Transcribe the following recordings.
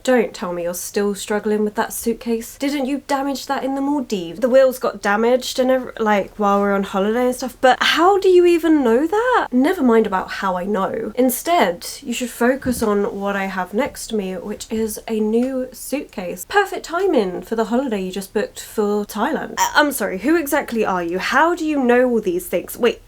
Don't tell me you're still struggling with that suitcase. Didn't you damage that in the Maldives? The wheels got damaged and like while we're on holiday and stuff, but how do you even know that? Never mind about how I know. Instead, you should focus on what I have next to me, which is a new suitcase. Perfect timing for the holiday you just booked for Thailand. I'm sorry, who exactly are you? How do you know all these things? Wait,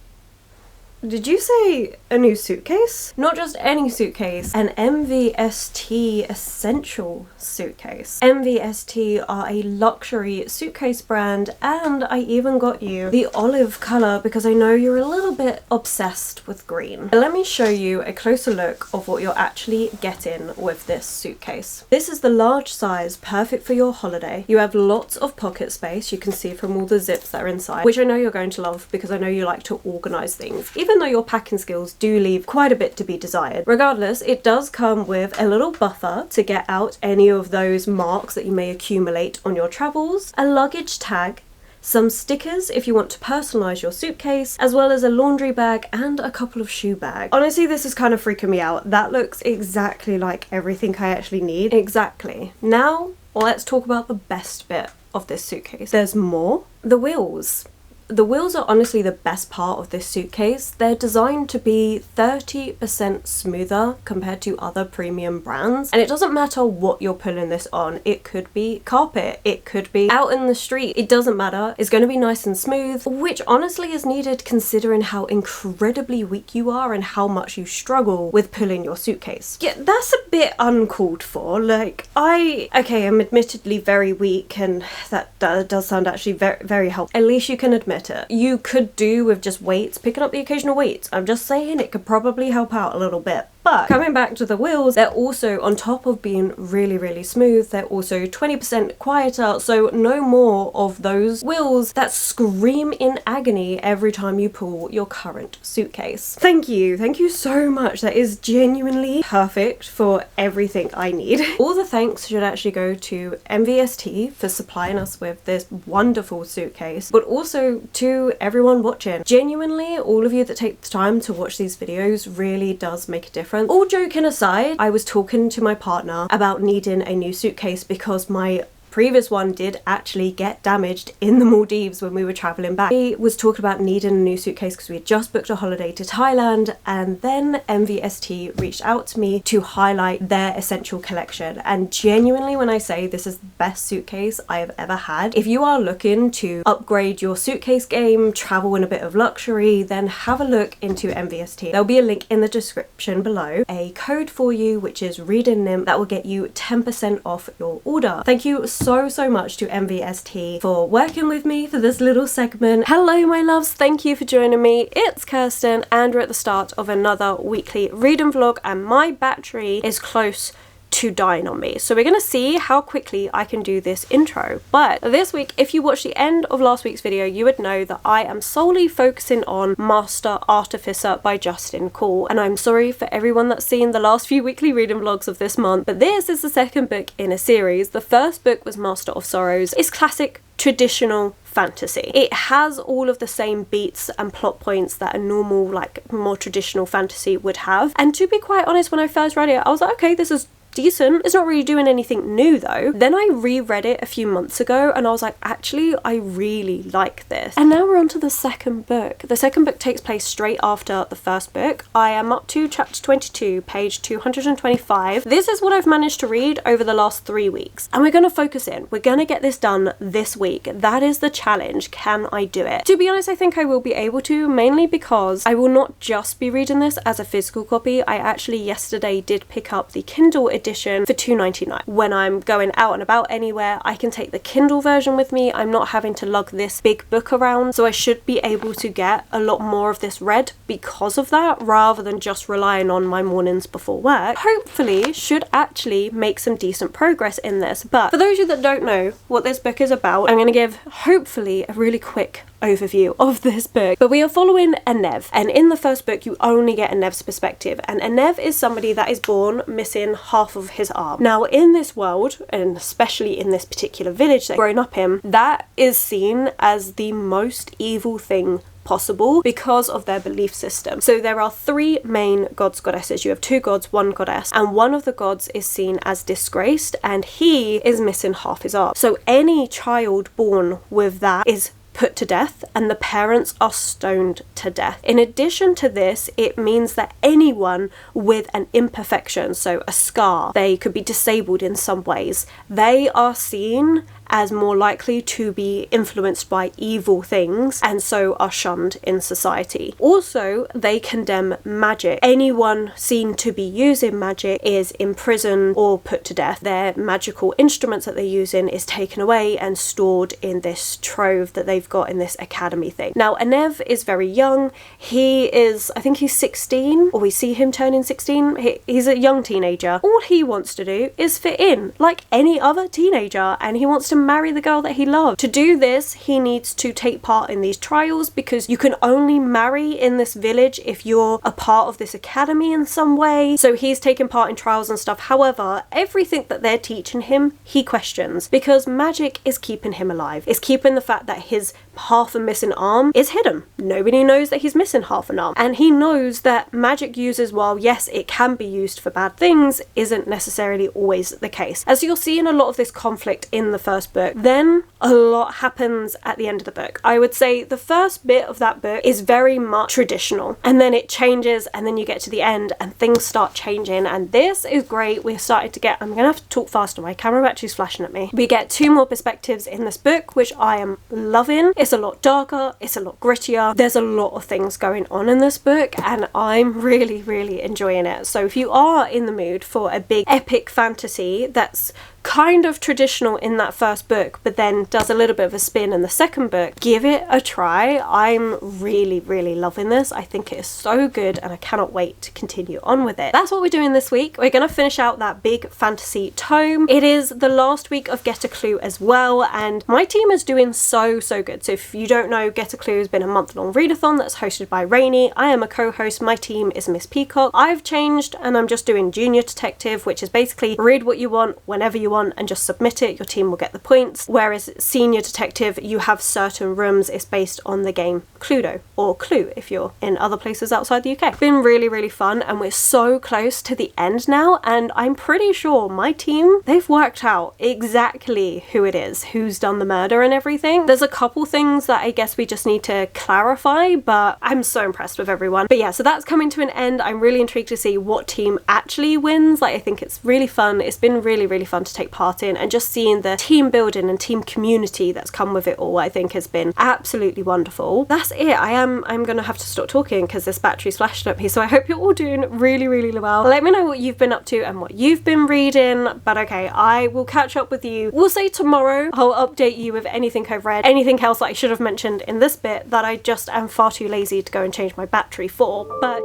did you say a new suitcase? Not just any suitcase, an MVST Essential Suitcase. MVST are a luxury suitcase brand, and I even got you the olive colour because I know you're a little bit obsessed with green. Let me show you a closer look of what you're actually getting with this suitcase. This is the large size, perfect for your holiday. You have lots of pocket space, you can see from all the zips that are inside, which I know you're going to love because I know you like to organise things. Even though your packing skills do leave quite a bit to be desired. Regardless, it does come with a little buffer to get out any of those marks that you may accumulate on your travels, a luggage tag, some stickers if you want to personalise your suitcase, as well as a laundry bag and a couple of shoe bags. Honestly, this is kind of freaking me out. That looks exactly like everything I actually need. Exactly. Now, let's talk about the best bit of this suitcase. There's more. The wheels. The wheels are honestly the best part of this suitcase. They're designed to be 30% smoother compared to other premium brands. And it doesn't matter what you're pulling this on. It could be carpet, it could be out in the street. It doesn't matter. It's going to be nice and smooth, which honestly is needed considering how incredibly weak you are and how much you struggle with pulling your suitcase. Yeah, that's a bit uncalled for. Like, I'm admittedly very weak, and that does sound actually very, very helpful. At least you can admit it. You could do with just weights, picking up the occasional weights. I'm just saying it could probably help out a little bit. But coming back to the wheels, they're also, on top of being really, really smooth, they're also 20% quieter, so no more of those wheels that scream in agony every time you pull your current suitcase. Thank you so much. That is genuinely perfect for everything I need. All the thanks should actually go to MVST for supplying us with this wonderful suitcase, but also to everyone watching. Genuinely, all of you that take the time to watch these videos really does make a difference. All joking aside, I was talking to my partner about needing a new suitcase because my previous one did actually get damaged in the Maldives when we were traveling back. He was talking about needing a new suitcase because we had just booked a holiday to Thailand, and then MVST reached out to me to highlight their essential collection. And genuinely, when I say this is the best suitcase I have ever had, if you are looking to upgrade your suitcase game, travel in a bit of luxury, then have a look into MVST. There'll be a link in the description below, a code for you which is Reading Nymph, that will get you 10% off your order. Thank you so much to MVST for working with me for this little segment. Hello my loves, thank you for joining me. It's Kirsten and we're at the start of another weekly reading vlog, and my battery is close to dying on me, so we're gonna see how quickly I can do this intro. But this week, if you watched the end of last week's video, you would know that I am solely focusing on Master Artificer by Justin Call, and I'm sorry for everyone that's seen the last few weekly reading vlogs of this month, but this is the second book in a series. The first book was Master of Sorrows. It's classic traditional fantasy. It has all of the same beats and plot points that a normal, like, more traditional fantasy would have, and to be quite honest, when I first read it, I was like, okay, this is decent. It's not really doing anything new though. Then I reread it a few months ago and I was like, actually, I really like this. And now we're on to the second book. The second book takes place straight after the first book. I am up to chapter 22, page 225. This is what I've managed to read over the last 3 weeks. And we're going to focus in. We're going to get this done this week. That is the challenge. Can I do it? To be honest, I think I will be able to, mainly because I will not just be reading this as a physical copy. I actually yesterday did pick up the Kindle edition for $2.99. When I'm going out and about anywhere, I can take the Kindle version with me. I'm not having to lug this big book around, so I should be able to get a lot more of this read because of that, rather than just relying on my mornings before work. Hopefully should actually make some decent progress in this. But for those of you that don't know what this book is about, I'm going to give hopefully a really quick overview of this book. But we are following a Nymph, and in the first book you only get a Nymph's perspective, and a Nymph is somebody that is born missing half of his arm. Now in this world, and especially in this particular village that grown up in, that is seen as the most evil thing possible because of their belief system. So there are 3 main gods, goddesses. You have 2 gods, 1 goddess, and one of the gods is seen as disgraced, and he is missing half his arm. So any child born with that is put to death, and the parents are stoned to death. In addition to this, it means that anyone with an imperfection, so a scar, they could be disabled in some ways, they are seen as more likely to be influenced by evil things and so are shunned in society. Also, they condemn magic. Anyone seen to be using magic is imprisoned or put to death. Their magical instruments that they're using is taken away and stored in this trove that they've got in this academy thing. Now, Nymph is very young. He is, I think he's 16, or we see him turning 16. He's a young teenager. All he wants to do is fit in like any other teenager, and he wants to marry the girl that he loves. To do this, he needs to take part in these trials, because you can only marry in this village if you're a part of this academy in some way. So he's taking part in trials and stuff. However, everything that they're teaching him, he questions, because magic is keeping him alive. It's keeping the fact that his half a missing arm is hidden. Nobody knows that he's missing half an arm. And he knows that magic uses, while yes, it can be used for bad things, isn't necessarily always the case. As you'll see in a lot of this conflict in the first book, then a lot happens at the end of the book. I would say the first bit of that book is very much traditional, and then it changes, and then you get to the end and things start changing, and this is great. We're starting to get, I'm gonna have to talk faster, my camera battery's flashing at me. We get 2 more perspectives in this book, which I am loving. It's a lot darker, it's a lot grittier, there's a lot of things going on in this book, and I'm really enjoying it. So if you are in the mood for a big epic fantasy that's kind of traditional in that first book, but then does a little bit of a spin in the second book, give it a try. I'm really loving this. I think it is so good, and I cannot wait to continue on with it. That's what we're doing this week. We're going to finish out that big fantasy tome. It is the last week of Get a Clue as well, and my team is doing so good. So if you don't know, Get a Clue has been a month-long readathon that's hosted by Rainey. I am a co-host. My team is Miss Peacock. I've changed, and I'm just doing Junior Detective, which is basically read what you want whenever you want and just submit it. Your team will get the points. Whereas Senior Detective, you have certain rooms. It's based on the game Cluedo, or Clue if you're in other places outside the UK. It's been really fun, and we're so close to the end now, and I'm pretty sure my team, they've worked out exactly who it is, who's done the murder and everything. There's a couple things that I guess we just need to clarify, but I'm so impressed with everyone. But yeah, so that's coming to an end. I'm really intrigued to see what team actually wins. Like, I think it's really fun. It's been really fun to take part in, and just seeing the team building and team community that's come with it all, I think has been absolutely wonderful. That's it. I'm gonna have to stop talking because this battery's flashing at me, so I hope you're all doing really well. Let me know what you've been up to and what you've been reading. But okay, I will catch up with you, we'll say tomorrow. I'll update you with anything I've read, anything else that I should have mentioned in this bit that I just am far too lazy to go and change my battery for. But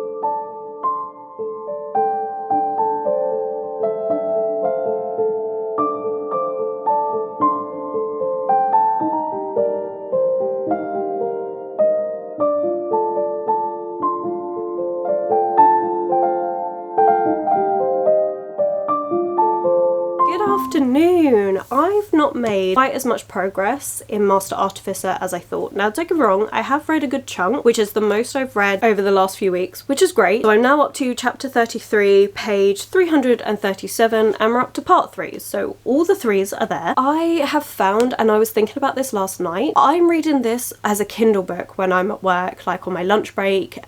afternoon. I've not made quite as much progress in Master Artificer as I thought. Now, don't get me wrong, I have read a good chunk, which is the most I've read over the last few weeks, which is great. So I'm now up to chapter 33, page 337, and we're up to part 3. So all the 3s are there. I have found, and I was thinking about this last night, I'm reading this as a Kindle book when I'm at work, like on my lunch break,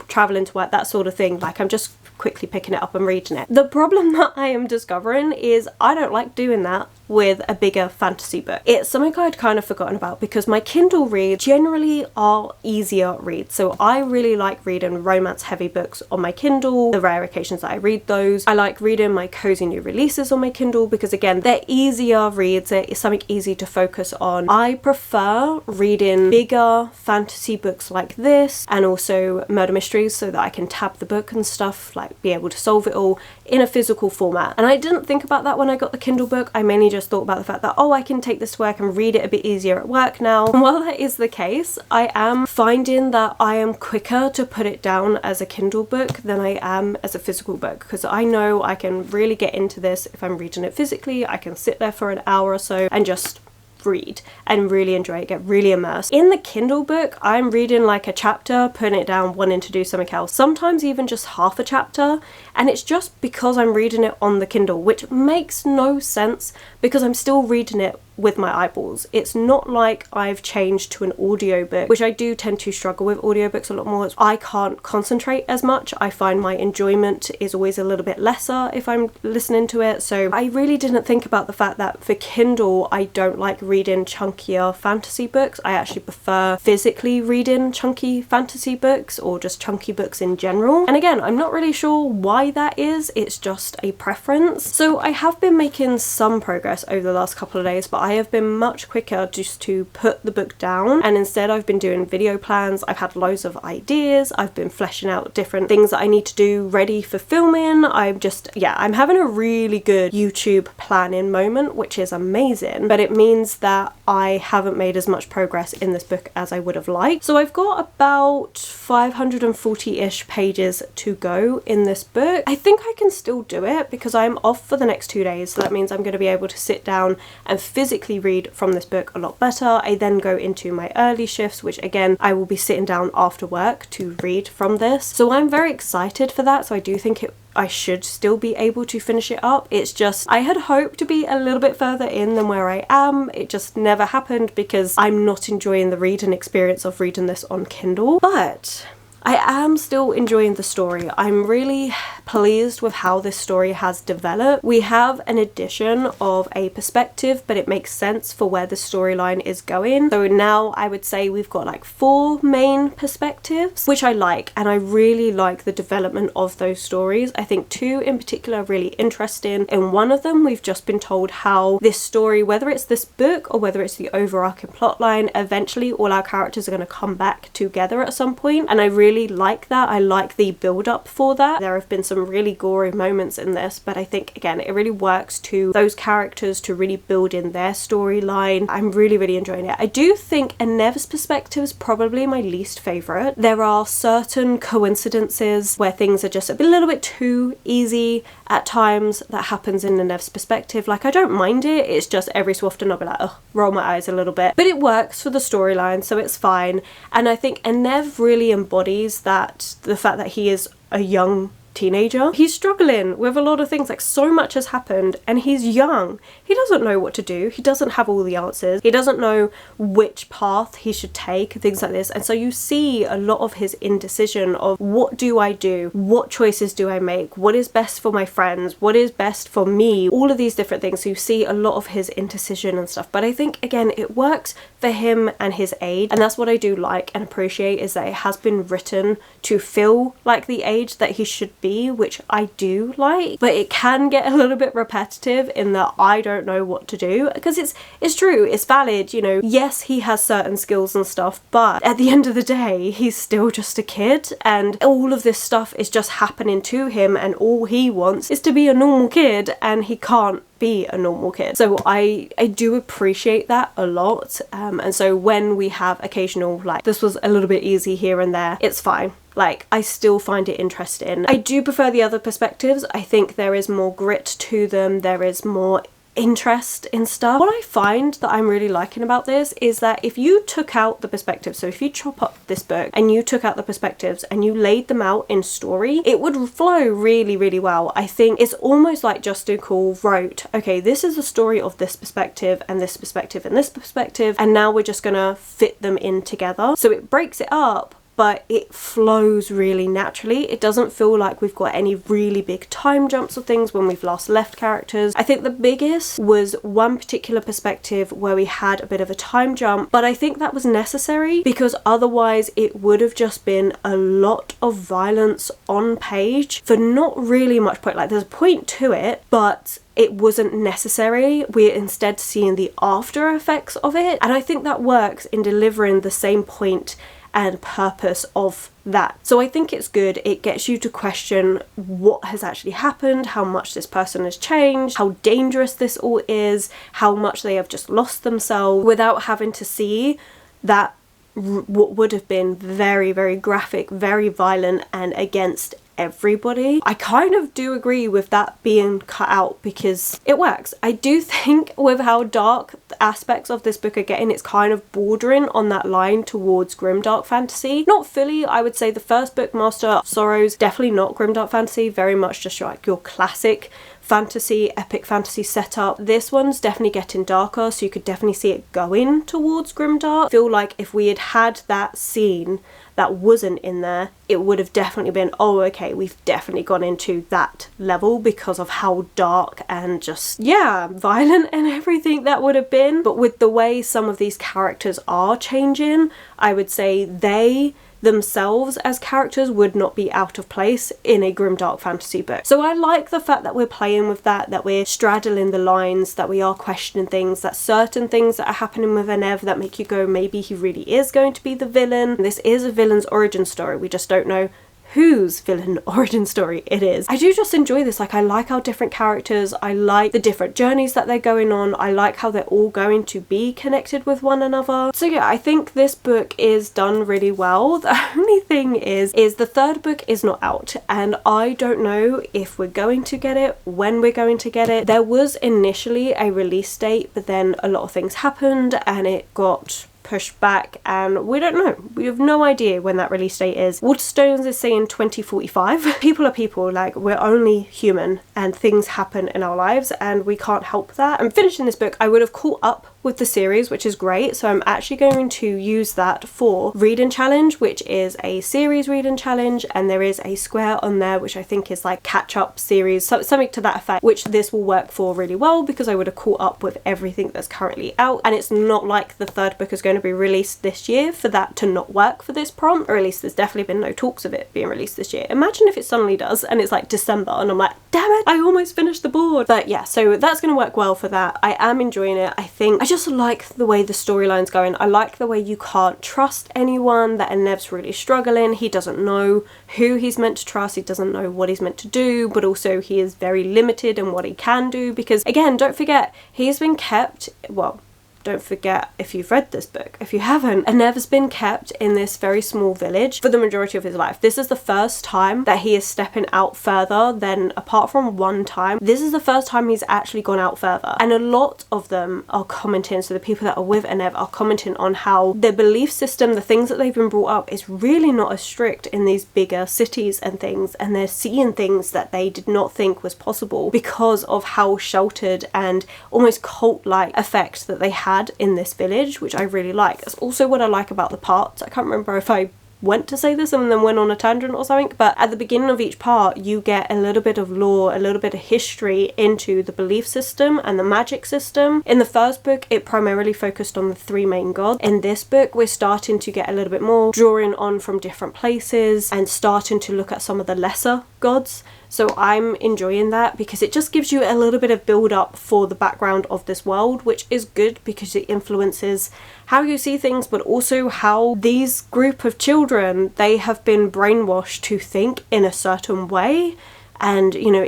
traveling to work, that sort of thing. Like, I'm just quickly picking it up and reading it. The problem that I am discovering is I don't like doing that with a bigger fantasy book. It's something I'd kind of forgotten about, because my Kindle reads generally are easier reads. So I really like reading romance heavy books on my Kindle, the rare occasions that I read those. I like reading my cozy new releases on my Kindle because, again, they're easier reads. It's something easy to focus on. I prefer reading bigger fantasy books like this, and also murder mysteries, so that I can tab the book and stuff, like be able to solve it all in a physical format. And I didn't think about that when I got the Kindle book. I mainly just thought about the fact that, oh, I can take this to work and read it a bit easier at work now. And while that is the case, I am finding that I am quicker to put it down as a Kindle book than I am as a physical book, because I know I can really get into this if I'm reading it physically. I can sit there for an hour or so and just read and really enjoy it, get really immersed. In the Kindle book, I'm reading like a chapter, putting it down, wanting to do something else, sometimes even just half a chapter, and it's just because I'm reading it on the Kindle, which makes no sense because I'm still reading it with my eyeballs. It's not like I've changed to an audiobook, which I do tend to struggle with audiobooks a lot more. I can't concentrate as much. I find my enjoyment is always a little bit lesser if I'm listening to it. So I really didn't think about the fact that for Kindle, I don't like reading chunkier fantasy books. I actually prefer physically reading chunky fantasy books or just chunky books in general. And again, I'm not really sure why that is. It's just a preference. So I have been making some progress over the last couple of days, but I have been much quicker just to put the book down, and instead I've been doing video plans. I've had loads of ideas. I've been fleshing out different things that I need to do ready for filming. I'm having a really good YouTube planning moment, which is amazing, but it means that I haven't made as much progress in this book as I would have liked. So I've got about 540-ish pages to go in this book. I think I can still do it because I'm off for the next 2 days, so that means I'm going to be able to sit down and physically read from this book a lot better. I then go into my early shifts, which again I will be sitting down after work to read from this, so I'm very excited for that. So I do think I should still be able to finish it up. It's just I had hoped to be a little bit further in than where I am. It just never happened because I'm not enjoying the reading experience of reading this on Kindle, but I am still enjoying the story. I'm really pleased with how this story has developed. We have an addition of a perspective, but it makes sense for where the storyline is going. So now I would say we've got like 4 main perspectives, which I like, and I really like the development of those stories. I think 2 in particular are really interesting. In one of them, we've just been told how this story, whether it's this book or whether it's the overarching plotline, eventually all our characters are going to come back together at some point, and I really like that. I like the build up for that. There have been some really gory moments in this, but I think again it really works to those characters to really build in their storyline. I'm really enjoying it. I do think Nymph perspective is probably my least favourite. There are certain coincidences where things are just a little bit too easy at times that happens in Nymph's perspective. Like, I don't mind it, it's just every so often I'll be like, oh, roll my eyes a little bit, but it works for the storyline, so it's fine. And I think Nymph really embodies the fact that he is a young teenager. He's struggling with a lot of things, like so much has happened and he's young. He doesn't know what to do. He doesn't have all the answers. He doesn't know which path he should take, things like this. And so you see a lot of his indecision of what do I do? What choices do I make? What is best for my friends? What is best for me? All of these different things. So you see a lot of his indecision and stuff. But I think again, it works for him and his age. And that's what I do like and appreciate, is that it has been written to feel like the age that he should be, which I do like, but it can get a little bit repetitive in that I don't know what to do, because it's true, it's valid, you know, yes, he has certain skills and stuff, but at the end of the day, he's still just a kid, and all of this stuff is just happening to him, and all he wants is to be a normal kid, and he can't be a normal kid. So I do appreciate that a lot, and so when we have occasional, like, this was a little bit easy here and there, it's fine. Like, I still find it interesting. I do prefer the other perspectives. I think there is more grit to them. There is more interest in stuff. What I find that I'm really liking about this is that if you took out the perspectives, so if you chop up this book and you took out the perspectives and you laid them out in story, it would flow really well. I think it's almost like Justin Cole wrote, okay, this is the story of this perspective and this perspective and this perspective, and now we're just gonna fit them in together. So it breaks it up, but it flows really naturally. It doesn't feel like we've got any really big time jumps or things when we've last left characters. I think the biggest was one particular perspective where we had a bit of a time jump, but I think that was necessary because otherwise it would have just been a lot of violence on page for not really much point. Like, there's a point to it, but it wasn't necessary. We're instead seeing the after effects of it, and I think that works in delivering the same point and purpose of that. So I think it's good. It gets you to question what has actually happened, how much this person has changed, how dangerous this all is, how much they have just lost themselves, without having to see that what would have been very graphic, very violent and against everybody. I kind of do agree with that being cut out because it works. I do think with how dark aspects of this book are getting, it's kind of bordering on that line towards grimdark fantasy. Not fully, I would say the first book, Master of Sorrows, definitely not grimdark fantasy, very much just like your classic fantasy, epic fantasy setup. This one's definitely getting darker, so you could definitely see it going towards grimdark. I feel like if we had had that scene that wasn't in there, it would have definitely been, oh okay, we've definitely gone into that level because of how dark and just, yeah, violent and everything that would have been. But with the way some of these characters are changing, I would say they themselves as characters would not be out of place in a grimdark fantasy book. So I like the fact that we're playing with that we're straddling the lines, that we are questioning things, that certain things that are happening with Enev that make you go, maybe he really is going to be the villain. This is a villain's origin story, we just don't know whose villain origin story it is. I do just enjoy this. Like, I like our different characters, I like the different journeys that they're going on, I like how they're all going to be connected with one another. So yeah, I think this book is done really well. The only thing is the third book is not out, and I don't know if we're going to get it, when we're going to get it. There was initially a release date, but then a lot of things happened and it got pushed back, and we don't know. We have no idea when that release date is. Waterstones is saying 2045. People are people, like, we're only human and things happen in our lives and we can't help that. I'm finishing this book. I would have caught up with the series, which is great, so I'm actually going to use that for reading challenge, which is a series reading challenge, and there is a square on there which I think is like catch up series, so something to that effect, which this will work for really well because I would have caught up with everything that's currently out. And it's not like the third book is going to be released this year for that to not work for this prompt, or at least there's definitely been no talks of it being released this year. Imagine if it suddenly does and it's like December and I'm like, damn it, I almost finished the board. But yeah, so that's going to work well for that. I am enjoying it. I just like the way the storyline's going. I like the way you can't trust anyone, that Enev's really struggling. He doesn't know who he's meant to trust, he doesn't know what he's meant to do, but also he is very limited in what he can do because, again, don't forget, he's been kept, well, don't forget if you've read this book. If you haven't, Enev's been kept in this very small village for the majority of his life. This is the first time that he is stepping out further than, apart from one time, this is the first time he's actually gone out further. And a lot of them are commenting, so the people that are with Enev are commenting on how their belief system, the things that they've been brought up, is really not as strict in these bigger cities and things, and they're seeing things that they did not think was possible because of how sheltered and almost cult-like effect that they had in this village, which I really like. That's also what I like about the parts. I can't remember if I went to say this and then went on a tangent or something, but at the beginning of each part you get a little bit of lore, a little bit of history into the belief system and the magic system. In the first book it primarily focused on the three main gods. In this book we're starting to get a little bit more, drawing on from different places and starting to look at some of the lesser gods. So I'm enjoying that because it just gives you a little bit of build up for the background of this world, which is good because it influences how you see things, but also how these group of children, they have been brainwashed to think in a certain way. And you know,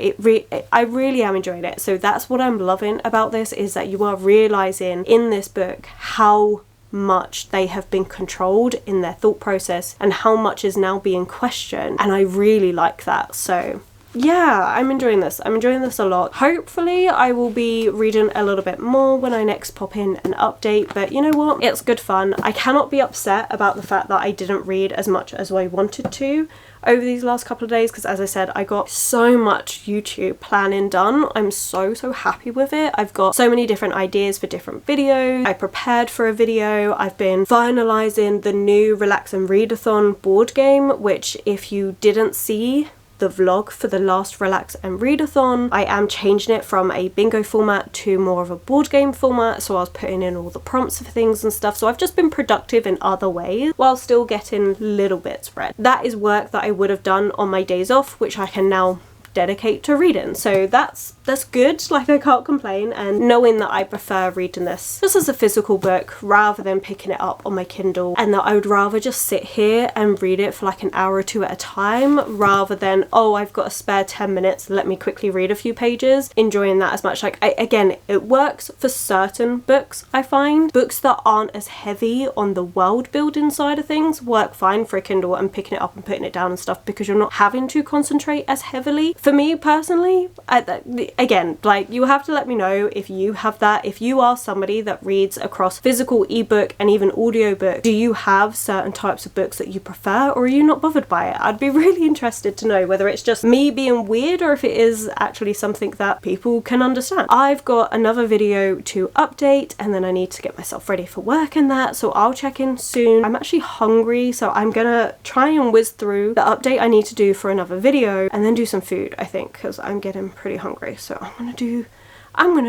I really am enjoying it. So that's what I'm loving about this, is that you are realizing in this book how much they have been controlled in their thought process and how much is now being questioned, and I really like that. So yeah, I'm enjoying this. I'm enjoying this a lot. Hopefully I will be reading a little bit more when I next pop in an update, but you know what? It's good fun. I cannot be upset about the fact that I didn't read as much as I wanted to over these last couple of days, because as I said, I got so much YouTube planning done. I'm so happy with it. I've got so many different ideas for different videos. I prepared for a video. I've been finalizing the new Relax and Readathon board game, which if you didn't see the vlog for the last Relax and Readathon, I am changing it from a bingo format to more of a board game format, so I was putting in all the prompts for things and stuff. So I've just been productive in other ways while still getting little bits read. That is work that I would have done on my days off, which I can now dedicate to reading, so that's good. Like, I can't complain, and knowing that I prefer reading this just as a physical book rather than picking it up on my Kindle, and that I would rather just sit here and read it for like an hour or two at a time rather than, oh, I've got a spare 10 minutes, let me quickly read a few pages. Enjoying that as much. Like, again, it works for certain books. I find books that aren't as heavy on the world building side of things work fine for a Kindle and picking it up and putting it down and stuff, because you're not having to concentrate as heavily. For me personally, again, like, you have to let me know if you have that. If you are somebody that reads across physical, ebook, and even audiobook, do you have certain types of books that you prefer, or are you not bothered by it? I'd be really interested to know whether it's just me being weird or if it is actually something that people can understand. I've got another video to update, and then I need to get myself ready for work and that, so I'll check in soon. I'm actually hungry, so I'm gonna try and whiz through the update I need to do for another video and then do some food, I think, because I'm getting pretty hungry. So I'm gonna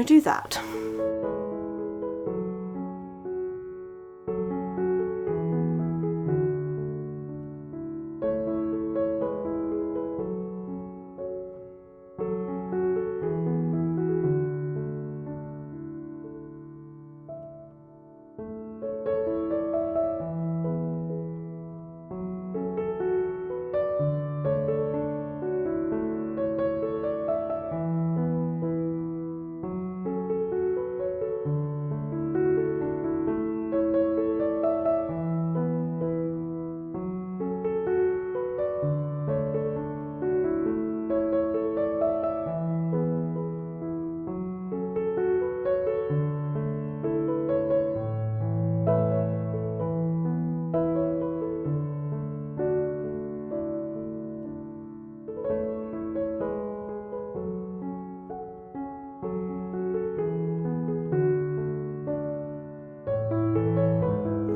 do that.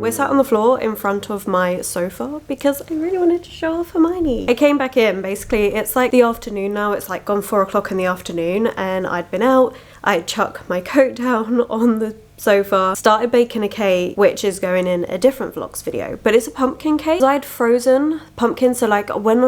We're sat on the floor in front of my sofa because I really wanted to show off Hermione. I came back in, basically, it's like the afternoon now, it's like gone 4 o'clock in the afternoon, and I'd been out, I'd chucked my coat down on the sofa, started baking a cake, which is going in a different vlogs video, but it's a pumpkin cake. I'd frozen pumpkins, so like when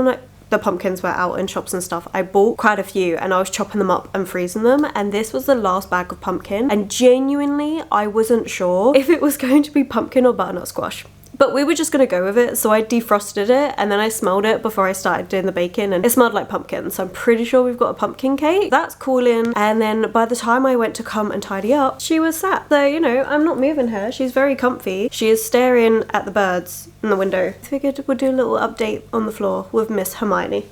the pumpkins were out in shops and stuff, I bought quite a few and I was chopping them up and freezing them, and this was the last bag of pumpkin, and genuinely I wasn't sure if it was going to be pumpkin or butternut squash. But we were just gonna go with it, so I defrosted it and then I smelled it before I started doing the baking, and it smelled like pumpkin, so I'm pretty sure we've got a pumpkin cake. That's cooling, and then by the time I went to come and tidy up, she was sat. So, you know, I'm not moving her. She's very comfy. She is staring at the birds in the window. I figured we'd do a little update on the floor with Miss Hermione.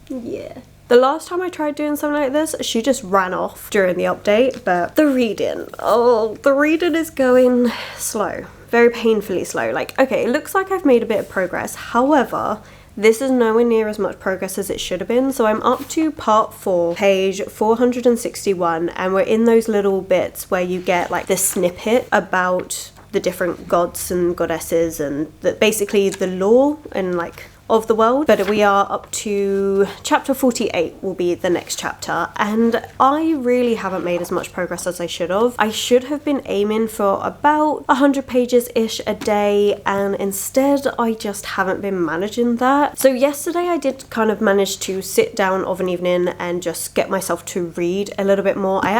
Yeah. The last time I tried doing something like this, she just ran off during the update, but the reading is going slow. Very painfully slow. Like, okay, it looks like I've made a bit of progress. However, this is nowhere near as much progress as it should have been. So I'm up to part 4, page 461, and we're in those little bits where you get like the snippet about the different gods and goddesses and basically the lore and like of the world. But we are up to chapter 48 will be the next chapter, and I really haven't made as much progress as I should have. I should have been aiming for about 100 pages ish a day, and instead I just haven't been managing that. So yesterday I did kind of manage to sit down of an evening and just get myself to read a little bit more. I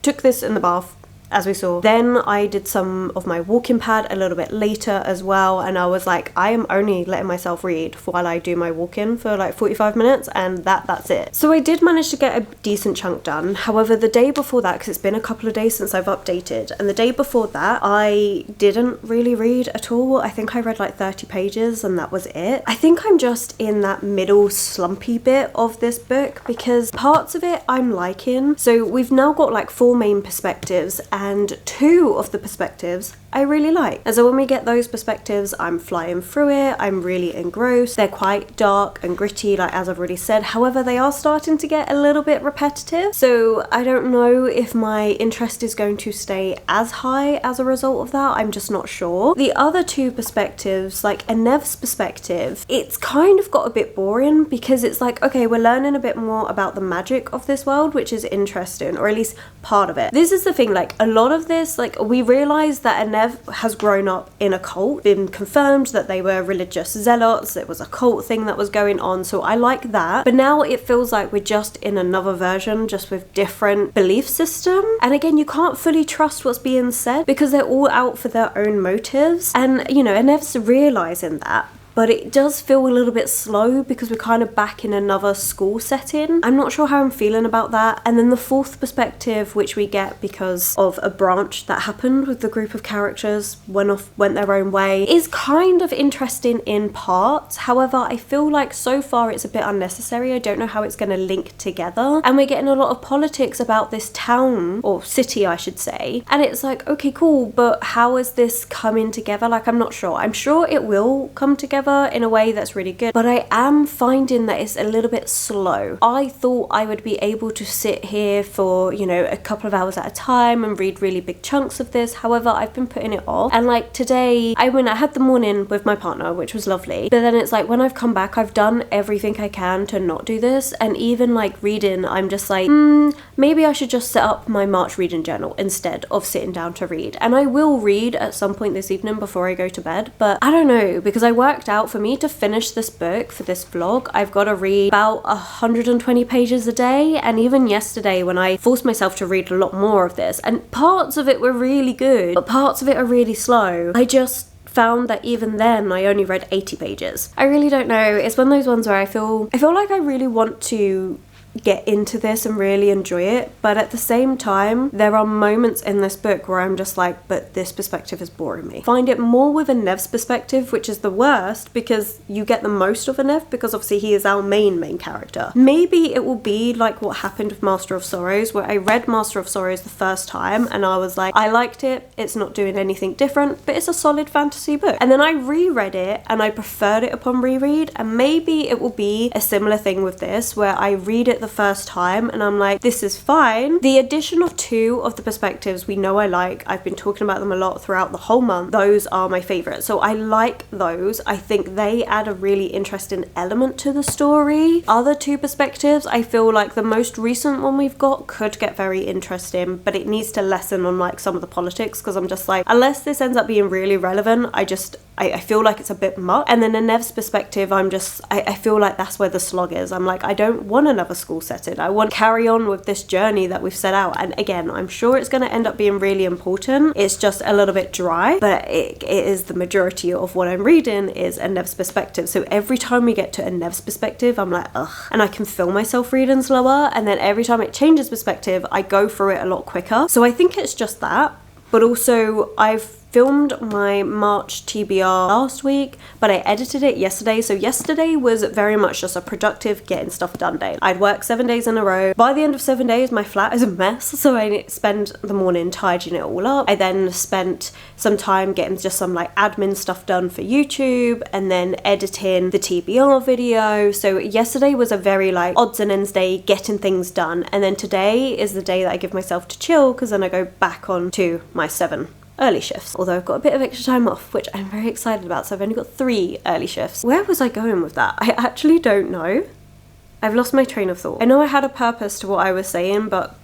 took this in the bath, as we saw. Then I did some of my walking pad a little bit later as well, and I was like, I am only letting myself read while I do my walk-in for like 45 minutes, and that's it. So I did manage to get a decent chunk done. However, the day before that, because it's been a couple of days since I've updated, and the day before that I didn't really read at all. I think I read like 30 pages and that was it. I think I'm just in that middle slumpy bit of this book because parts of it I'm liking. So we've now got like 4 main perspectives, and 2 of the perspectives I really like. And so when we get those perspectives, I'm flying through it, I'm really engrossed. They're quite dark and gritty, like as I've already said. However, they are starting to get a little bit repetitive. So I don't know if my interest is going to stay as high as a result of that. I'm just not sure. The other 2 perspectives, like Nymph perspective, it's kind of got a bit boring because it's like, okay, we're learning a bit more about the magic of this world, which is interesting, or at least part of it. This is the thing, like a lot of this, like we realize that Nymph has grown up in a cult, been confirmed that they were religious zealots, it was a cult thing that was going on, so I like that. But now it feels like we're just in another version, just with different belief system. And again, you can't fully trust what's being said because they're all out for their own motives. And you know, Nymph's realizing that. but it does feel a little bit slow because we're kind of back in another school setting. I'm not sure how I'm feeling about that. And then the fourth perspective, which we get because of a branch that happened with the group of characters, went their own way, is kind of interesting in parts. However, I feel like so far it's a bit unnecessary. I don't know how it's going to link together, and we're getting a lot of politics about this town, or city I should say, and it's like, okay, cool, but how is this coming together? Like, I'm not sure. I'm sure it will come together in a way that's really good, but I am finding that it's a little bit slow. I thought I would be able to sit here for, you know, a couple of hours at a time and read really big chunks of this. However, I've been putting it off, and like today I had the morning with my partner, which was lovely, but then it's like when I've come back, I've done everything I can to not do this, and even like reading, I'm just like, maybe I should just set up my March reading journal instead of sitting down to read. And I will read at some point this evening before I go to bed, but I don't know, because I worked out for me to finish this book for this vlog, I've got to read about 120 pages a day. And even yesterday when I forced myself to read a lot more of this, and parts of it were really good, but parts of it are really slow, I just found that even then I only read 80 pages. I really don't know. It's one of those ones where I feel like I really want to get into this and really enjoy it, but at the same time there are moments in this book where I'm just like, but this perspective is boring me. Find it more with a Nev's perspective, which is the worst because you get the most of a Nev, because obviously he is our main character. Maybe it will be like what happened with Master of Sorrows, where I read Master of Sorrows the first time and I was like, I liked it, it's not doing anything different, but it's a solid fantasy book. And then I reread it and I preferred it upon reread, and maybe it will be a similar thing with this, where I read it the first time and I'm like, this is fine. The addition of 2 of the perspectives we know I like, I've been talking about them a lot throughout the whole month, those are my favourites, so I like those. I think they add a really interesting element to the story. Other 2 perspectives, I feel like the most recent one we've got could get very interesting, but it needs to lessen on like some of the politics, because I'm just like, unless this ends up being really relevant, I feel like it's a bit much. And then in Nev's perspective, I feel like that's where the slog is. I'm like, I don't want another school setting. I want to carry on with this journey that we've set out. And again, I'm sure it's going to end up being really important. It's just a little bit dry, but it is the majority of what I'm reading is a Nev's perspective. So every time we get to a Nev's perspective, I'm like, ugh. And I can feel myself reading slower. And then every time it changes perspective, I go through it a lot quicker. So I think it's just that. But also, I've filmed my March TBR last week, but I edited it yesterday. So yesterday was very much just a productive getting stuff done day. I'd work 7 days in a row. By the end of 7 days, my flat is a mess. So I spend the morning tidying it all up. I then spent some time getting just some like admin stuff done for YouTube, and then editing the TBR video. So yesterday was a very like odds and ends day, getting things done. And then today is the day that I give myself to chill, because then I go back on to my 7 early shifts, although I've got a bit of extra time off, which I'm very excited about. So I've only got 3 early shifts. Where was I going with that? I actually don't know. I've lost my train of thought. I know I had a purpose to what I was saying, but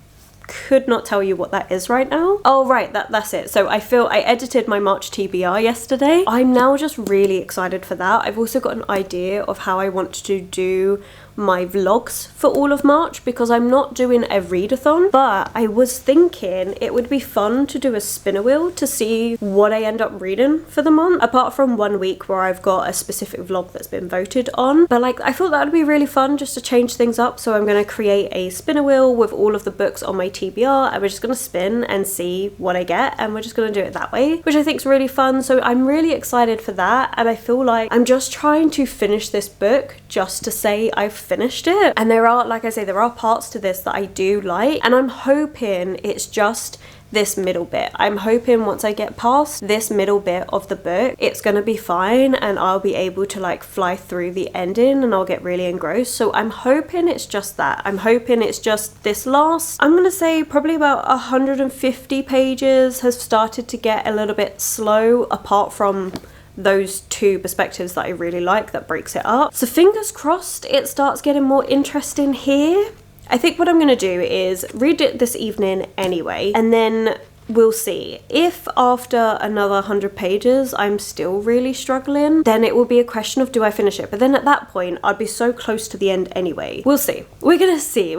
could not tell you what that is right now. Oh right, that's it. So I edited my March TBR yesterday. I'm now just really excited for that. I've also got an idea of how I want to do my vlogs for all of March, because I'm not doing a readathon, but I was thinking it would be fun to do a spinner wheel to see what I end up reading for the month, apart from 1 week where I've got a specific vlog that's been voted on. But like, I thought that would be really fun just to change things up. So I'm going to create a spinner wheel with all of the books on my TBR, and we're just going to spin and see what I get, and we're just going to do it that way, which I think is really fun. So I'm really excited for that, and I feel like I'm just trying to finish this book just to say I've finished it. And there are, like I say, there are parts to this that I do like, and I'm hoping it's just this middle bit. I'm hoping once I get past this middle bit of the book, it's gonna be fine and I'll be able to like fly through the ending and I'll get really engrossed. So I'm hoping it's just that. I'm hoping it's just this last, I'm gonna say probably about 150 pages has started to get a little bit slow, apart from those 2 perspectives that I really like that breaks it up. So fingers crossed it starts getting more interesting here. I think what I'm going to do is read it this evening anyway, and then we'll see. If after another 100 pages I'm still really struggling, then it will be a question of do I finish it. But then at that point I'd be so close to the end anyway. We'll see. We're gonna see.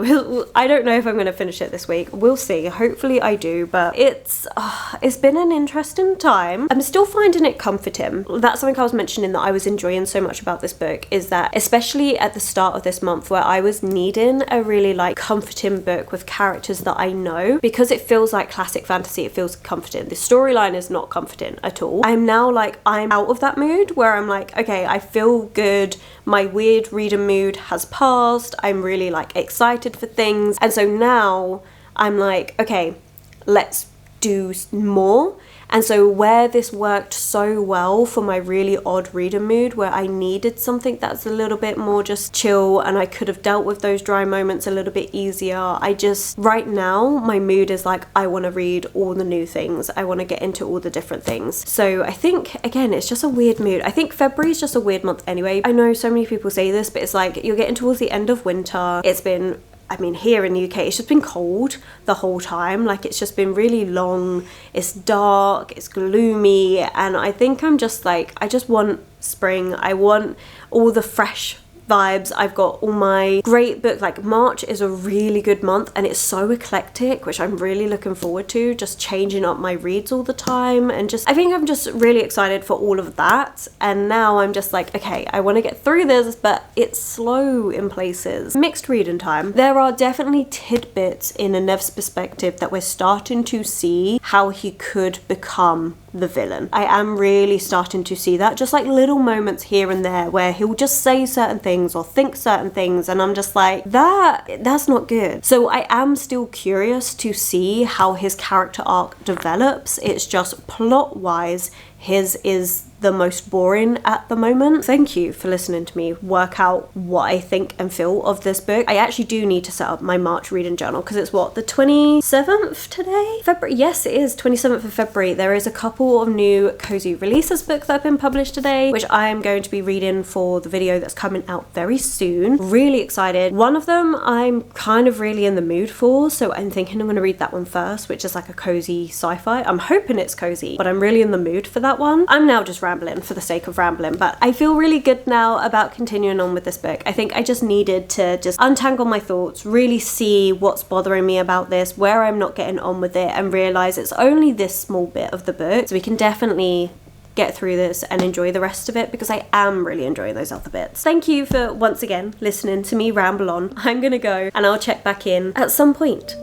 I don't know if I'm gonna finish it this week. We'll see. Hopefully I do, but it's been an interesting time. I'm still finding it comforting. That's something I was mentioning that I was enjoying so much about this book, is that especially at the start of this month where I was needing a really like comforting book with characters that I know, because it feels like classic fantasy, it feels comforting. The storyline is not comforting at all. I'm now like, I'm out of that mood where I'm like, okay, I feel good. My weird reader mood has passed. I'm really like excited for things. And so now I'm like, okay, let's do more. And so where this worked so well for my really odd reader mood, where I needed something that's a little bit more just chill and I could have dealt with those dry moments a little bit easier, right now my mood is like, I want to read all the new things. I want to get into all the different things. So I think, again, it's just a weird mood. I think February is just a weird month anyway. I know so many people say this, but it's like you're getting towards the end of winter. It's been, I mean, here in the UK, it's just been cold the whole time. Like, it's just been really long. It's dark, it's gloomy. And I think I'm just like, I just want spring. I want all the fresh vibes. I've got all my great books. Like, March is a really good month and it's so eclectic, which I'm really looking forward to, just changing up my reads all the time. And just, I think I'm just really excited for all of that. And now I'm just like, okay, I want to get through this, but it's slow in places. Mixed reading time. There are definitely tidbits in Nymph's perspective that we're starting to see how he could become the villain. I am really starting to see that, just like little moments here and there where he'll just say certain things or think certain things, and I'm just like, that's not good. So I am still curious to see how his character arc develops. It's just plot wise, his is the most boring at the moment. Thank you for listening to me work out what I think and feel of this book. I actually do need to set up my March reading journal, because it's what, the 27th today? February? Yes, it is 27th of February. There is a couple of new Cozy Releases books that have been published today, which I am going to be reading for the video that's coming out very soon. Really excited. One of them I'm kind of really in the mood for, so I'm thinking I'm going to read that one first, which is like a cozy sci-fi. I'm hoping it's cozy, but I'm really in the mood for that one. I'm now just rambling for the sake of rambling, but I feel really good now about continuing on with this book. I think I just needed to just untangle my thoughts, really see what's bothering me about this, where I'm not getting on with it, and realize it's only this small bit of the book, so we can definitely get through this and enjoy the rest of it, because I am really enjoying those other bits. Thank you for once again listening to me ramble on. I'm gonna go and I'll check back in at some point.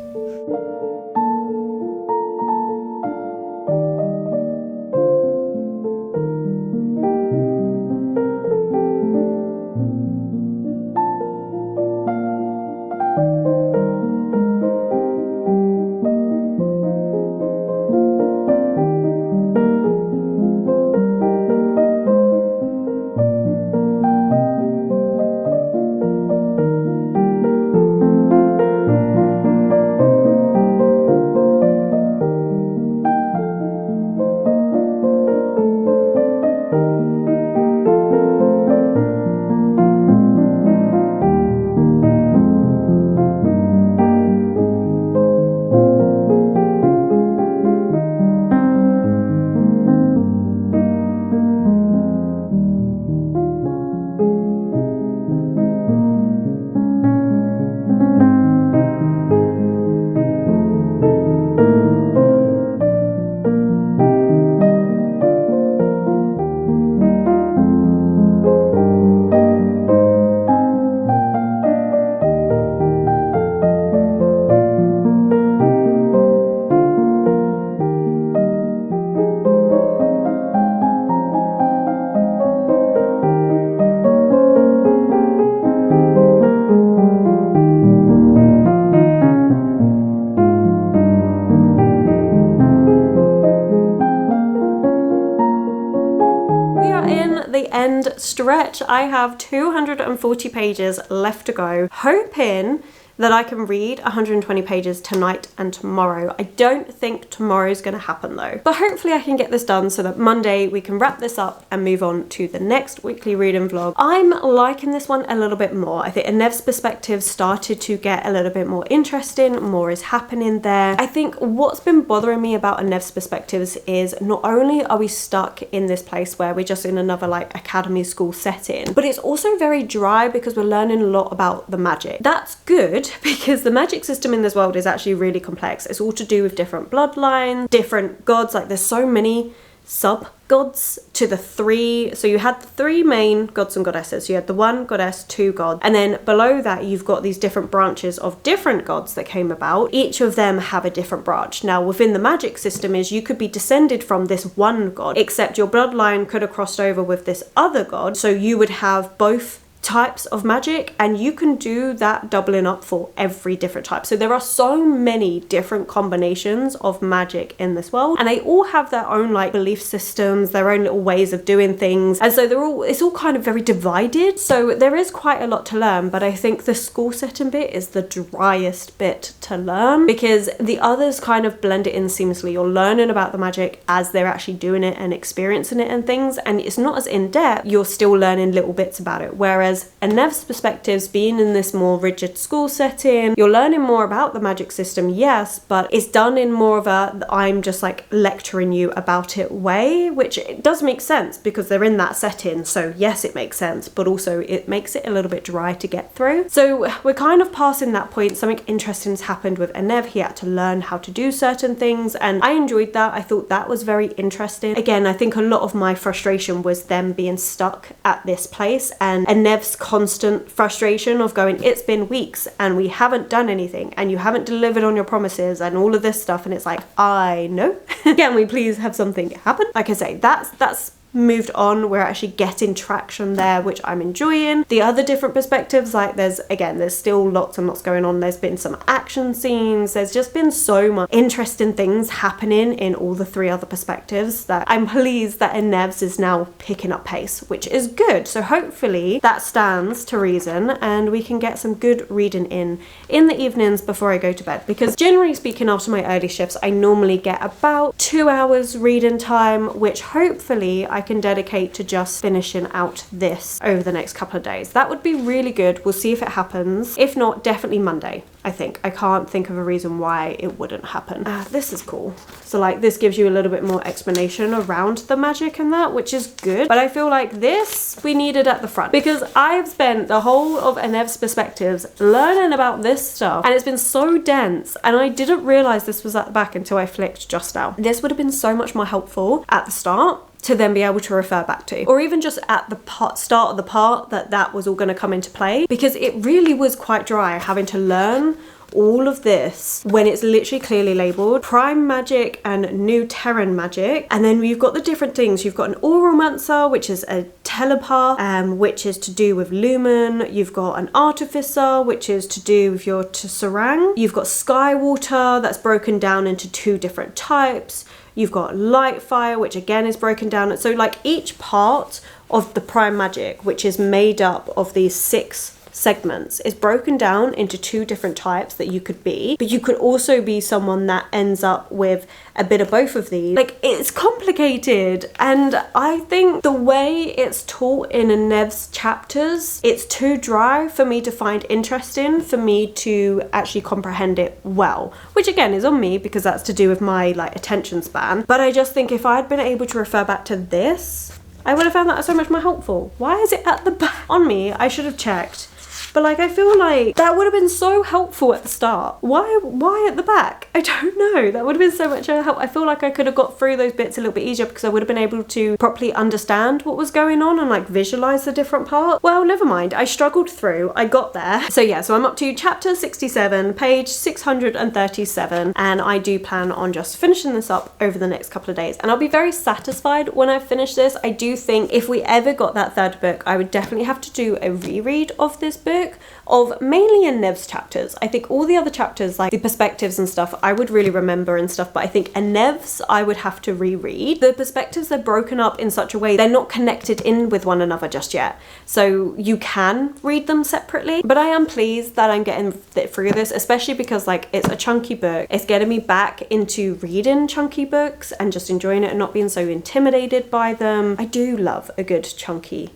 Stretch. I have 240 pages left to go, hoping that I can read 120 pages tonight and tomorrow. I don't think tomorrow's going to happen though. But hopefully I can get this done so that Monday we can wrap this up and move on to the next weekly reading vlog. I'm liking this one a little bit more. I think Nev's perspective started to get a little bit more interesting. More is happening there. I think what's been bothering me about Nev's perspectives is not only are we stuck in this place where we're just in another like academy school setting, but it's also very dry because we're learning a lot about the magic. That's good because the magic system in this world is actually really complex. It's all to do with different bloodlines, different gods. Like there's so many sub gods to the three. So you had the three main gods and goddesses. You had the one goddess, two gods, and then below that you've got these different branches of different gods that came about. Each of them have a different branch. Now within the magic system is you could be descended from this one god, except your bloodline could have crossed over with this other god, so you would have both types of magic, and you can do that doubling up for every different type. So there are so many different combinations of magic in this world, and they all have their own like belief systems, their own little ways of doing things, and so it's all kind of very divided. So there is quite a lot to learn, but I think the school setting bit is the driest bit to learn because the others kind of blend it in seamlessly. You're learning about the magic as they're actually doing it and experiencing it and things, and it's not as in-depth. You're still learning little bits about it, whereas Nev's perspectives, being in this more rigid school setting, you're learning more about the magic system, yes, but it's done in more of a I'm just like lecturing you about it way, which it does make sense because they're in that setting. So yes, it makes sense, but also it makes it a little bit dry to get through. So we're kind of passing that point. Something interesting has happened with Nev. He had to learn how to do certain things, and I enjoyed that. I thought that was very interesting. Again, I think a lot of my frustration was them being stuck at this place, and Nev's constant frustration of going, it's been weeks and we haven't done anything and you haven't delivered on your promises and all of this stuff, and it's like, I know. Can we please have something happen? Like I say, that's moved on. We're actually getting traction there, which I'm enjoying. The other different perspectives, like there's still lots and lots going on. There's been some action scenes. There's just been so much interesting things happening in all the three other perspectives that I'm pleased that Nev's is now picking up pace, which is good. So hopefully that stands to reason and we can get some good reading in the evenings before I go to bed, because generally speaking after my early shifts I normally get about 2 hours reading time, which hopefully I can dedicate to just finishing out this over the next couple of days. That would be really good. We'll see if it happens. If not, definitely Monday, I think. I can't think of a reason why it wouldn't happen. This is cool. So like this gives you a little bit more explanation around the magic and that, which is good. But I feel like this we needed at the front, because I've spent the whole of Nev's perspectives learning about this stuff and it's been so dense, and I didn't realize this was at the back until I flicked just now. This would have been so much more helpful at the start to then be able to refer back to, or even just at the start of the part that was all going to come into play, because it really was quite dry having to learn all of this when it's literally clearly labeled prime magic and new Terran magic. And then you've got the different things. You've got an auromancer, which is a telepath, which is to do with lumen. You've got an artificer, which is to do with your Tessarang. You've got skywater, that's broken down into 2 different types. You've got light fire, which again is broken down. So like each part of the prime magic, which is made up of these 6 segments, is broken down into 2 different types that you could be, but you could also be someone that ends up with a bit of both of these. Like, it's complicated, and I think the way it's taught in Nev's chapters, it's too dry for me to find interesting, for me to actually comprehend it well, which again is on me because that's to do with my like attention span. But I just think if I'd been able to refer back to this, I would have found that so much more helpful. Why is it at the back? On me, I should have checked. But like, I feel like that would have been so helpful at the start. Why at the back? I don't know. That would have been so much help. I feel like I could have got through those bits a little bit easier because I would have been able to properly understand what was going on and like visualize the different parts. Well, never mind. I struggled through. I got there. So yeah, so I'm up to chapter 67, page 637, and I do plan on just finishing this up over the next couple of days. And I'll be very satisfied when I finish this. I do think if we ever got that 3rd book, I would definitely have to do a reread of this book, book of mainly in Nev's chapters. I think all the other chapters, like the perspectives and stuff, I would really remember and stuff, but I think in Nev's I would have to reread. The perspectives, they're broken up in such a way they're not connected in with one another just yet, so you can read them separately. But I am pleased that I'm getting through this, especially because like it's a chunky book. It's getting me back into reading chunky books and just enjoying it and not being so intimidated by them. I do love a good chunky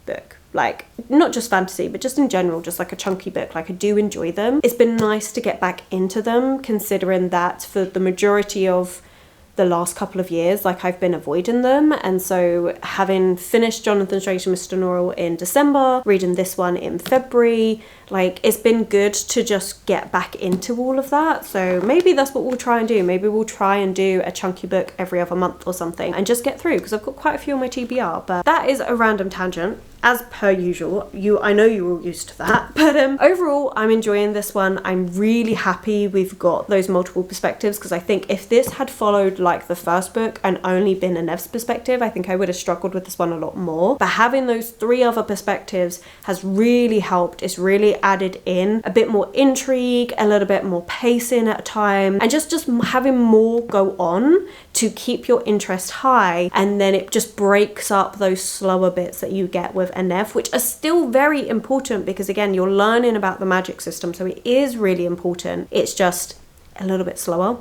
book, like not just fantasy but just in general, just like a chunky book. Like I do enjoy them. It's been nice to get back into them, considering that for the majority of the last couple of years, like I've been avoiding them. And so having finished Jonathan Strange and Mr. Norrell in December, reading this one in February, like it's been good to just get back into all of that. So maybe that's what we'll try and do. Maybe we'll try and do a chunky book every other month or something and just get through, because I've got quite a few on my TBR. But that is a random tangent, as per usual. I know you're all used to that, but overall I'm enjoying this one. I'm really happy we've got those multiple perspectives, because I think if this had followed like the first book and only been a Nev's perspective, I think I would have struggled with this one a lot more. But having those 3 other perspectives has really helped. It's really added in a bit more intrigue, a little bit more pacing at a time, and just having more go on to keep your interest high. And then it just breaks up those slower bits that you get with a Nev, which are still very important, because again, you're learning about the magic system, so it is really important. It's just a little bit slower.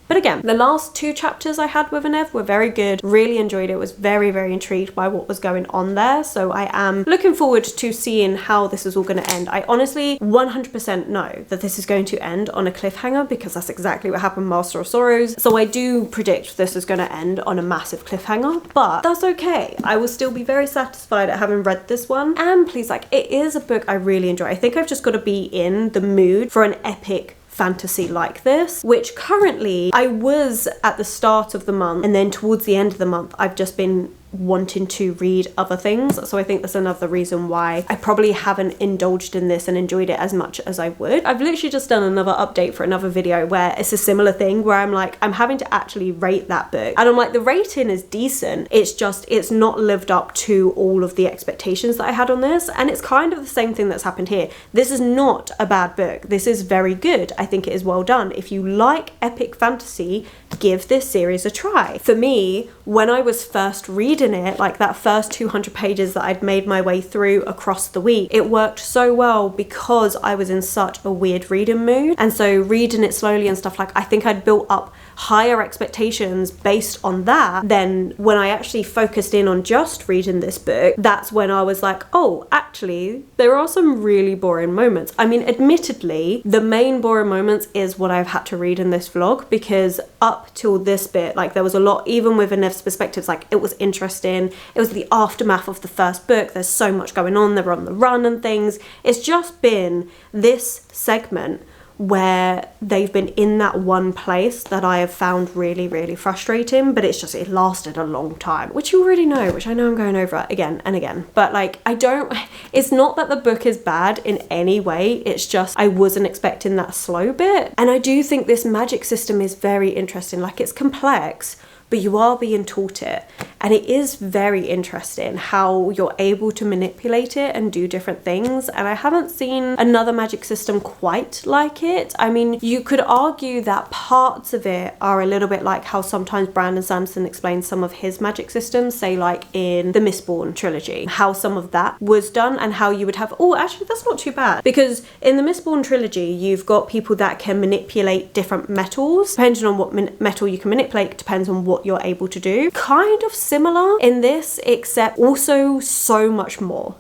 But again, the last 2 chapters I had with Nymph were very good. Really enjoyed it. Was very, very intrigued by what was going on there. So I am looking forward to seeing how this is all going to end. I honestly 100% know that this is going to end on a cliffhanger, because that's exactly what happened in Master of Sorrows. So I do predict this is going to end on a massive cliffhanger, but that's okay. I will still be very satisfied at having read this one. And please, like, it is a book I really enjoy. I think I've just got to be in the mood for an epic fantasy like this, which currently I was at the start of the month, and then towards the end of the month I've just been wanting to read other things. So I think that's another reason why I probably haven't indulged in this and enjoyed it as much as I would. I've literally just done another update for another video where it's a similar thing, where I'm like, I'm having to actually rate that book, and I'm like, the rating is decent, it's just it's not lived up to all of the expectations that I had on this. And it's kind of the same thing that's happened here. This is not a bad book. This is very good. I think it is well done. If you like epic fantasy, give this series a try. For me, when I was first reading it, like that first 200 pages that I'd made my way through across the week, it worked so well because I was in such a weird reading mood. And so reading it slowly and stuff, like I think I'd built up higher expectations based on that. Then when I actually focused in on just reading this book, that's when I was like, oh, actually there are some really boring moments. I mean, admittedly, the main boring moments is what I've had to read in this vlog, because up till this bit, like there was a lot, even with Nymph's perspectives, like it was interesting. It was the aftermath of the first book. There's so much going on. They're on the run and things. It's just been this segment where they've been in that one place that I have found really, really frustrating. But it's just, it lasted a long time, which you already know, which I know I'm going over again and again. But like, it's not that the book is bad in any way. It's just, I wasn't expecting that slow bit. And I do think this magic system is very interesting. Like, it's complex, but you are being taught it. And it is very interesting how you're able to manipulate it and do different things. And I haven't seen another magic system quite like it. I mean, you could argue that parts of it are a little bit like how sometimes Brandon Sanderson explains some of his magic systems, say like in the Mistborn trilogy, how some of that was done, and how you would have, oh, actually that's not too bad, because in the Mistborn trilogy, you've got people that can manipulate different metals. Depending on what metal you can manipulate, depends on what you're able to do. Kind of similar in this, except also so much more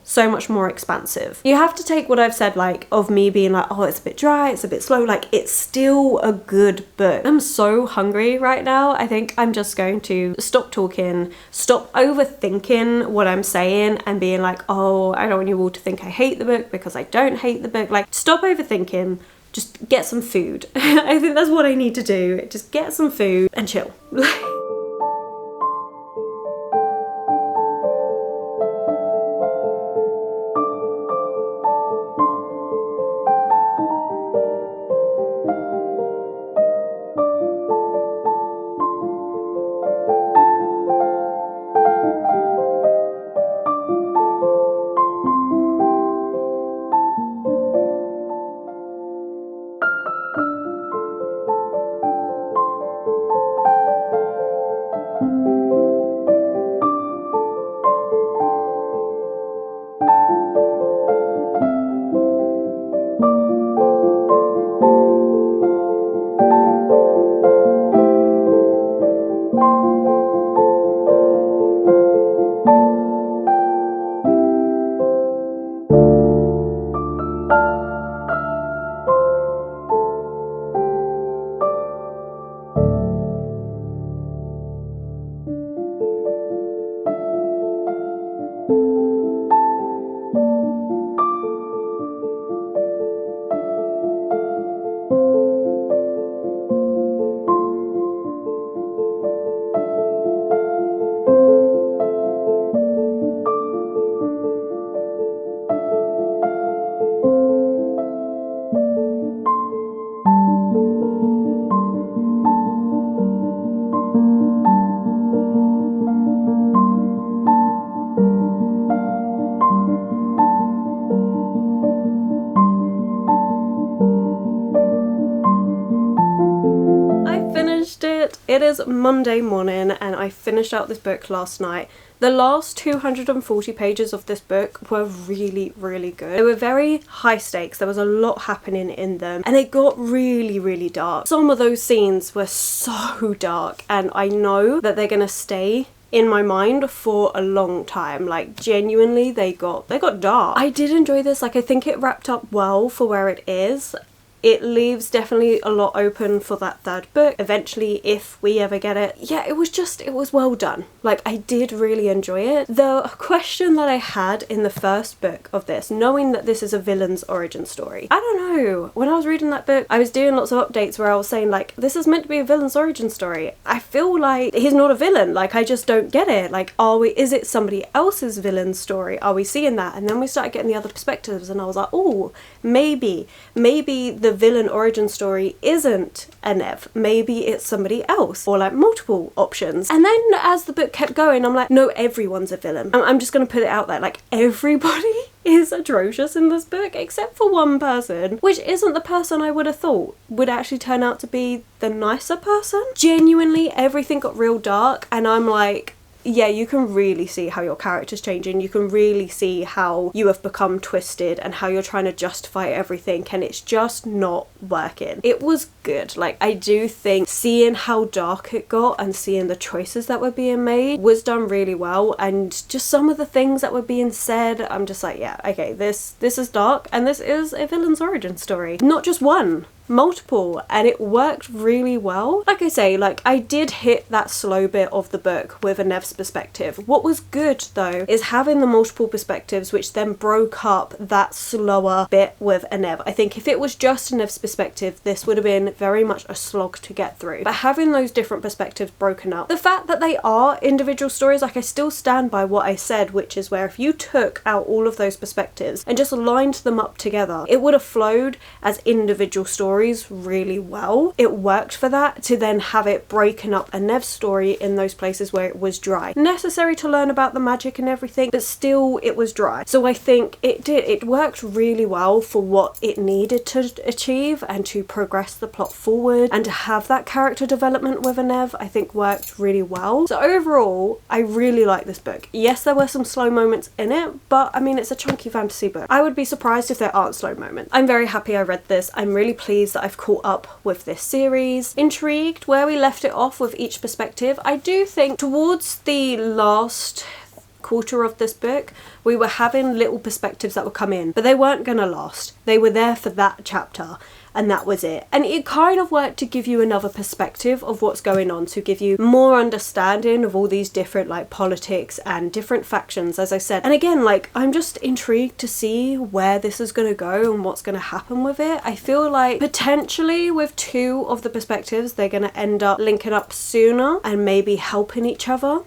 expansive. You have to take what I've said, like, of me being like, oh, it's a bit dry, it's a bit slow, like, it's still a good book. I'm so hungry right now. I think I'm just going to stop talking, stop overthinking what I'm saying and being like, oh, I don't want you all to think I hate the book, because I don't hate the book. Like, stop overthinking, just get some food. I think that's what I need to do. Just get some food and chill. It is Monday morning and I finished out this book last night. The last 240 pages of this book were really, really good. They were very high stakes. There was a lot happening in them and it got really, really dark. Some of those scenes were so dark and I know that they're gonna stay in my mind for a long time. Like, genuinely, they got dark. I did enjoy this. Like, I think it wrapped up well for where it is. It leaves definitely a lot open for that third book eventually, if we ever get it. Yeah, it was well done. Like, I did really enjoy it. The question that I had in the first book of this, knowing that this is a villain's origin story, I don't know, when I was reading that book I was doing lots of updates where I was saying, like, this is meant to be a villain's origin story. I feel like he's not a villain. Like, I just don't get it. Like, is it somebody else's villain story? Are we seeing that? And then we started getting the other perspectives and I was like, oh, maybe the villain origin story isn't a Nymph. Maybe it's somebody else, or like multiple options. And then as the book kept going, I'm like, no, everyone's a villain. I'm just gonna put it out there, like, everybody is atrocious in this book except for one person, which isn't the person I would have thought would actually turn out to be the nicer person. Genuinely, everything got real dark and I'm like, yeah, you can really see how your character's changing. You can really see how you have become twisted and how you're trying to justify everything and it's just not working. It was good. Like, I do think seeing how dark it got and seeing the choices that were being made was done really well, and just some of the things that were being said, I'm just like, yeah, okay, this is dark and this is a villain's origin story. Not just one, multiple, and it worked really well. Like I say, like, I did hit that slow bit of the book with a Nymph's perspective. What was good though is having the multiple perspectives, which then broke up that slower bit with a Nymph. I think if it was just a Nymph's perspective, this would have been very much a slog to get through. But having those different perspectives broken up, the fact that they are individual stories, like, I still stand by what I said, which is where if you took out all of those perspectives and just lined them up together, it would have flowed as individual stories really well. It worked for that, to then have it breaking up a Nymph story in those places where it was dry. Necessary to learn about the magic and everything, but still it was dry. So I think it worked really well for what it needed to achieve and to progress the plot forward, and to have that character development with a Nymph, I think worked really well. So overall, I really like this book. Yes, there were some slow moments in it, but I mean, it's a chunky fantasy book. I would be surprised if there aren't slow moments. I'm very happy I read this. I'm really pleased that I've caught up with this series. Intrigued where we left it off with each perspective. I do think towards the last quarter of this book we were having little perspectives that would come in, but they weren't gonna last. They were there for that chapter and that was it. And it kind of worked to give you another perspective of what's going on, to give you more understanding of all these different, like, politics and different factions, as I said. And again, like, I'm just intrigued to see where this is going to go and what's going to happen with it. I feel like potentially with two of the perspectives they're going to end up linking up sooner and maybe helping each other.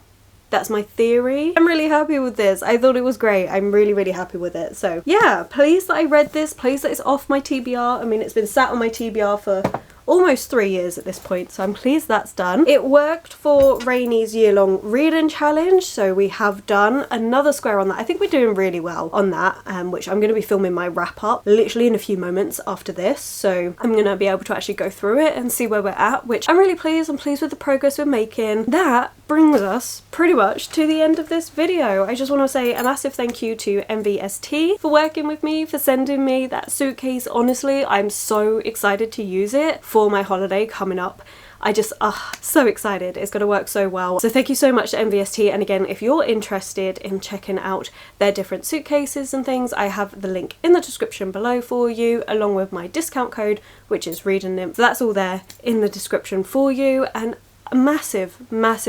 That's my theory. I'm really happy with this. I thought it was great. I'm really, really happy with it. So yeah, pleased that I read this. Pleased that it's off my TBR. I mean, it's been sat on my TBR for almost 3 years at this point, so I'm pleased that's done. It worked for Rainy's year-long reading challenge, so we have done another square on that. I think we're doing really well on that, which I'm going to be filming my wrap-up literally in a few moments after this, so I'm going to be able to actually go through it and see where we're at, which I'm really pleased. I'm pleased with the progress we're making. That brings us pretty much to the end of this video. I just want to say a massive thank you to MVST for working with me, for sending me that suitcase. Honestly, I'm so excited to use it for my holiday coming up. I just, so excited. It's going to work so well. So thank you so much to MVST. And again, if you're interested in checking out their different suitcases and things, I have the link in the description below for you, along with my discount code, which is Reading Nymph. So that's all there in the description for you. And a massive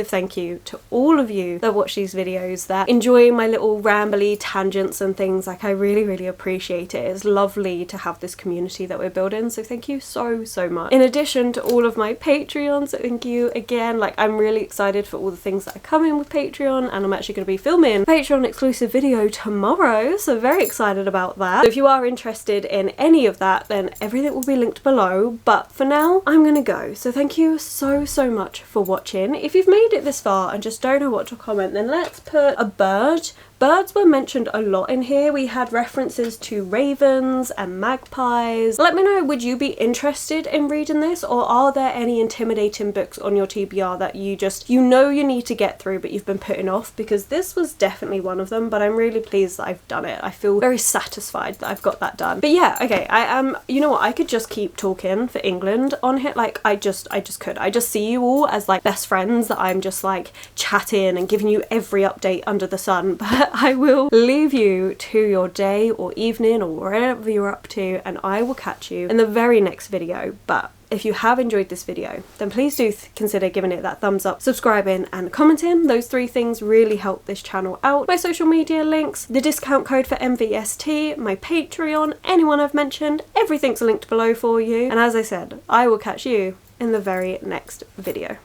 thank you to all of you that watch these videos, that enjoy my little rambly tangents and things. Like, I really appreciate it. It's lovely to have this community that we're building, so thank you so much. In addition to all of my Patreons, so thank you again. Like, I'm really excited for all the things that are coming with Patreon, and I'm actually going to be filming a Patreon exclusive video tomorrow, so very excited about that. So if you are interested in any of that, then everything will be linked below. But for now, I'm gonna go. So thank you so much for watching. If you've made it this far and just don't know what to comment, then let's put a bird. Birds were mentioned a lot in here. We had references to ravens and magpies. Let me know, would you be interested in reading this, or are there any intimidating books on your TBR that you know you need to get through but you've been putting off? Because this was definitely one of them, but I'm really pleased that I've done it. I feel very satisfied that I've got that done. But yeah, okay, you know what, I could just keep talking for England on here. Like, I just could. I just see you all as like best friends, that I'm just like chatting and giving you every update under the sun. But I will leave you to your day or evening or wherever you're up to, and I will catch you in the very next video. But if you have enjoyed this video, then please do consider giving it that thumbs up, subscribing and commenting. Those 3 things really help this channel out. My social media links, the discount code for MVST, my Patreon, anyone I've mentioned, everything's linked below for you. And as I said, I will catch you in the very next video.